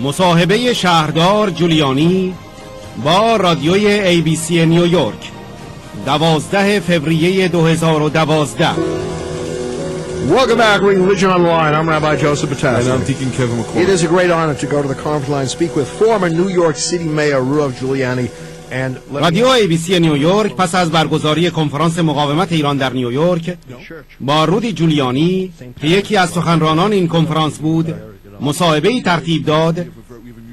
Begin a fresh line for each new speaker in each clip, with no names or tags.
مصاحبه شهردار جولیانی با رادیوی ABC نیویورک 12 فوریه 2012.
Welcome back, Religion Online. I'm Rabbi Joseph Batas.
And I'm Deacon Kevin McCormick.
It is a great honor to go to the conference line and speak with former New York City Mayor Rudolph Giuliani.
رادیو ABC نیویورک پس از برگزاری کنفرانس مقاومت ایران در نیویورک با رودی جولیانی که یکی از سخنرانان این کنفرانس بود مصاحبه‌ای ترتیب داد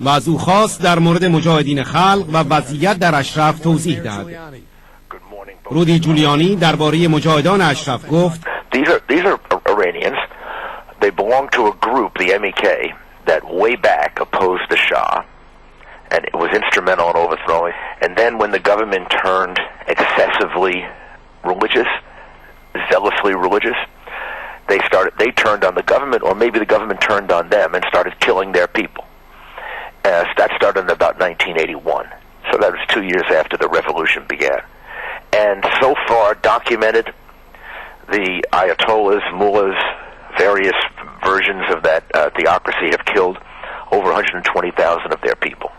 و از او خواست در مورد مجاهدین خلق و وضعیت در اشرف توضیح دهد. رودی جولیانی درباره مجاهدان اشرف گفت:
These are Iranians. They belong to a group, the MEK, that way back opposed the Shah, and it was instrumental in overthrowing. And then when the government turned excessively religious, zealously religious, they turned on the government, or maybe the government turned on them and started killing their people. That started in about 1981. So that was 2 years after the revolution began. And so far documented, the Ayatollahs, mullahs, various versions of that theocracy have killed over 120,000 of their people.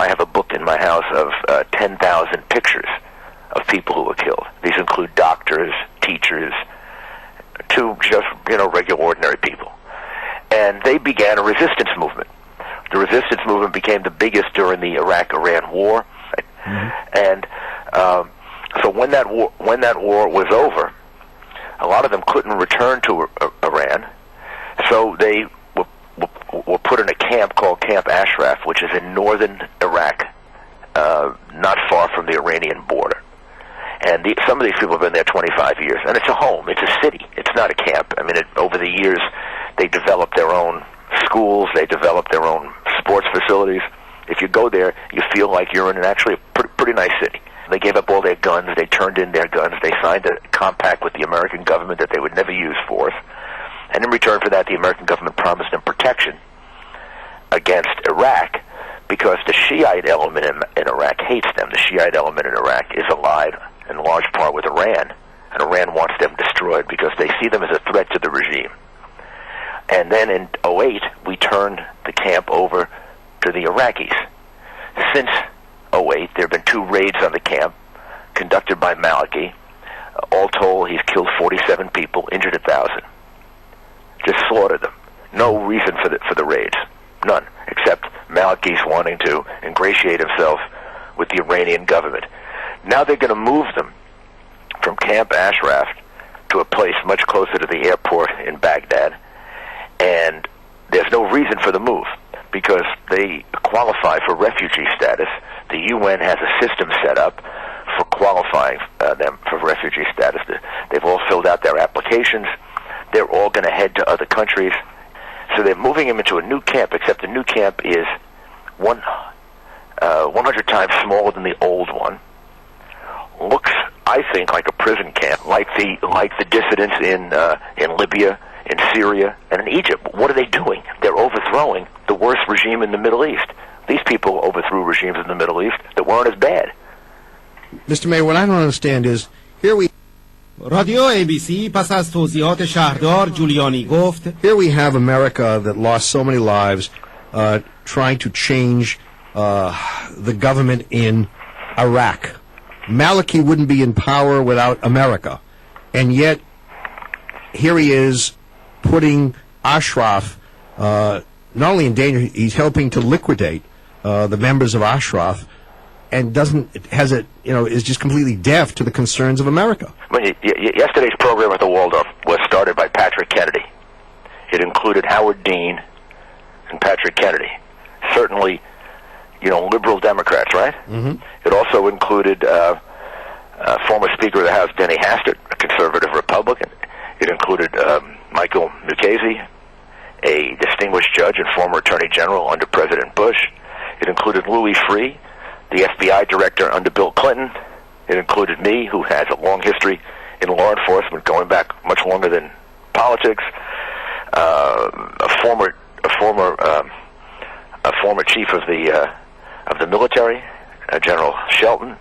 I have a book in my house of 10,000 pictures of people who were killed. These include doctors, teachers, to just, regular ordinary people. And they began a resistance movement. The resistance movement became the biggest during the Iraq-Iran war. Mm-hmm. And so when that war was over, a lot of them couldn't return to Iran, so they were put in a camp called Camp Ashraf, which is in northern Iraq, not far from the Iranian border. And some of these people have been there 25 years, and it's a home, it's a city, it's not a camp. I mean, over the years, they developed their own schools, they developed their own sports facilities. If you go there, you feel like you're in actually a pretty nice city. They gave up all their guns, they turned in their guns, they signed a compact with the American government that they would never use force. And in return for that, the American government promised them protection against Iraq, because the Shiite element in Iraq hates them. The Shiite element in Iraq is allied in large part with Iran, and Iran wants them destroyed because they see them as a threat to the regime. And then in 2008, we turned the camp over to the Iraqis. Since 2008, there have been 2 raids on the camp conducted by Maliki. All told, he's killed 47 people, injured 1,000. Just slaughtered them. No reason for the raids. None. Except Maliki's wanting to ingratiate himself with the Iranian government. Now they're going to move them from Camp Ashraf to a place much closer to the airport in Baghdad. And there's no reason for the move, because they qualify for refugee status. The UN has a system set up for qualifying them for refugee status. They've all filled out their applications. They're all going to head to other countries. So they're moving them into a new camp, except the new camp is 100 times smaller than the old one. Looks, I think, like a prison camp, like the dissidents in Libya, in Syria, and in Egypt. What are they doing? They're overthrowing the worst regime in the Middle East. These people overthrew regimes in the Middle East that weren't as bad.
Mr. Mayor, what I don't understand is, here we
رادیو ABC پس از توضیحات شهردار جولیانی گفت:
Here we have America that lost so many lives trying to change the government in Iraq. Maliki wouldn't be in power without America. And yet, here he is putting Ashraf not only in danger, he's helping to liquidate the members of Ashraf, and is just completely deaf to the concerns of America.
Yesterday's program at the Waldorf was started by Patrick Kennedy. It included Howard Dean and Patrick Kennedy. Certainly, liberal Democrats, right? Mm-hmm. It also included former Speaker of the House Denny Hastert, a conservative Republican. It included Michael Mukasey, a distinguished judge and former Attorney General under President Bush. It included Louis Freeh, the FBI director under Bill Clinton. It included me, who has a long history in law enforcement, going back much longer than politics. A former chief of the military, General Shelton.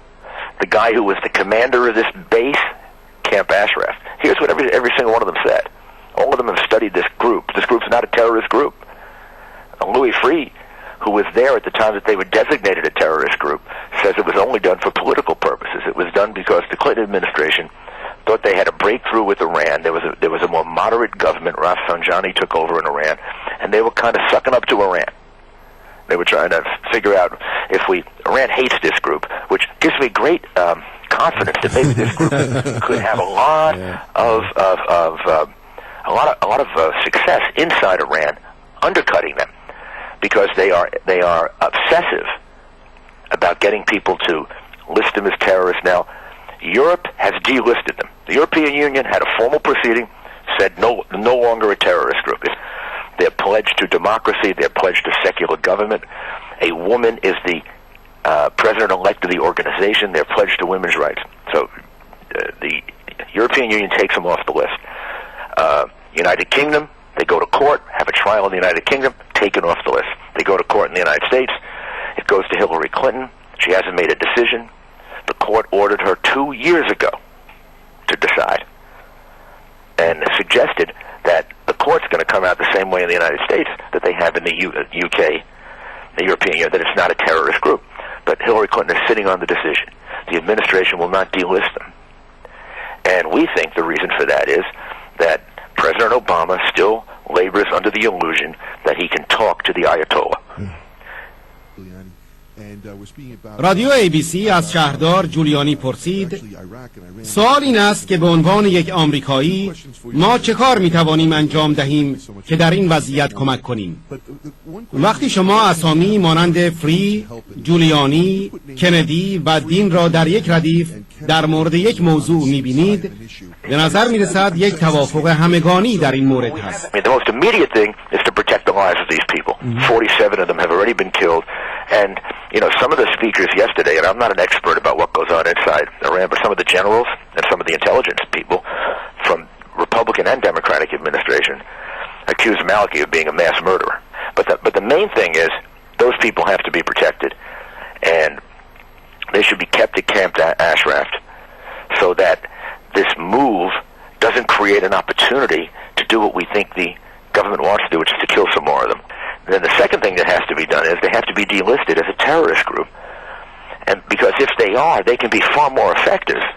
The guy who was the commander of this base, Camp Ashraf. Here's what every single one of them said. All of them have studied this group. This group's not a terrorist group. Louis Freeh who was there at the time that they were designated a terrorist group, says it was only done for political purposes. It was done because the Clinton administration thought they had a breakthrough with Iran. There was a more moderate government. Rafsanjani took over in Iran, and they were kind of sucking up to Iran. They were trying to figure out if Iran hates this group, which gives me great confidence that maybe this group could have a lot of success inside Iran, undercutting them, because they are obsessive about getting people to list them as terrorists. Now, Europe has delisted them. The European Union had a formal proceeding, said no longer a terrorist group. They're pledged to democracy. They're pledged to secular government. A woman is the president-elect of the organization. They're pledged to women's rights. So the European Union takes them off the list. United Kingdom, they go to court, have a trial in the United Kingdom, taken off the list. They go to court in the United States. It goes to Hillary Clinton. She hasn't made a decision. The court ordered her 2 years ago to decide, and suggested that the court's going to come out the same way in the United States that they have in the UK, the European Union, that it's not a terrorist group. But Hillary Clinton is sitting on the decision. The administration will not delist them. And we think the reason for that is that President Obama still labors under the illusion that he can talk to the Ayatollah.
رادیو ABC از شهردار جولیانی پرسید سوال این است که به عنوان یک آمریکایی ما چه کار میتوانیم انجام دهیم که در این وضعیت کمک کنیم؟ وقتی شما اسامی مانند فری، جولیانی، کندی و دین را در یک ردیف در مورد یک موضوع میبینید، به نظر میرسد یک توافق همگانی در این مورد هست.
The most immediate thing is to protect the lives of these people. 47 of them have already been killed. And, you know, some of the speakers yesterday, and I'm not an expert about what goes on inside Iran, but some of the generals and some of the intelligence people from Republican and Democratic administration accuse Maliki of being a mass murderer. But the main thing is those people have to be protected, and they should be kept at Camp Ashraf so that this move doesn't create an opportunity to do what we think the government wants to do, which is to kill some more of them. Then the second thing that has to be done is they have to be delisted as a terrorist group. And because if they are, they can be far more effective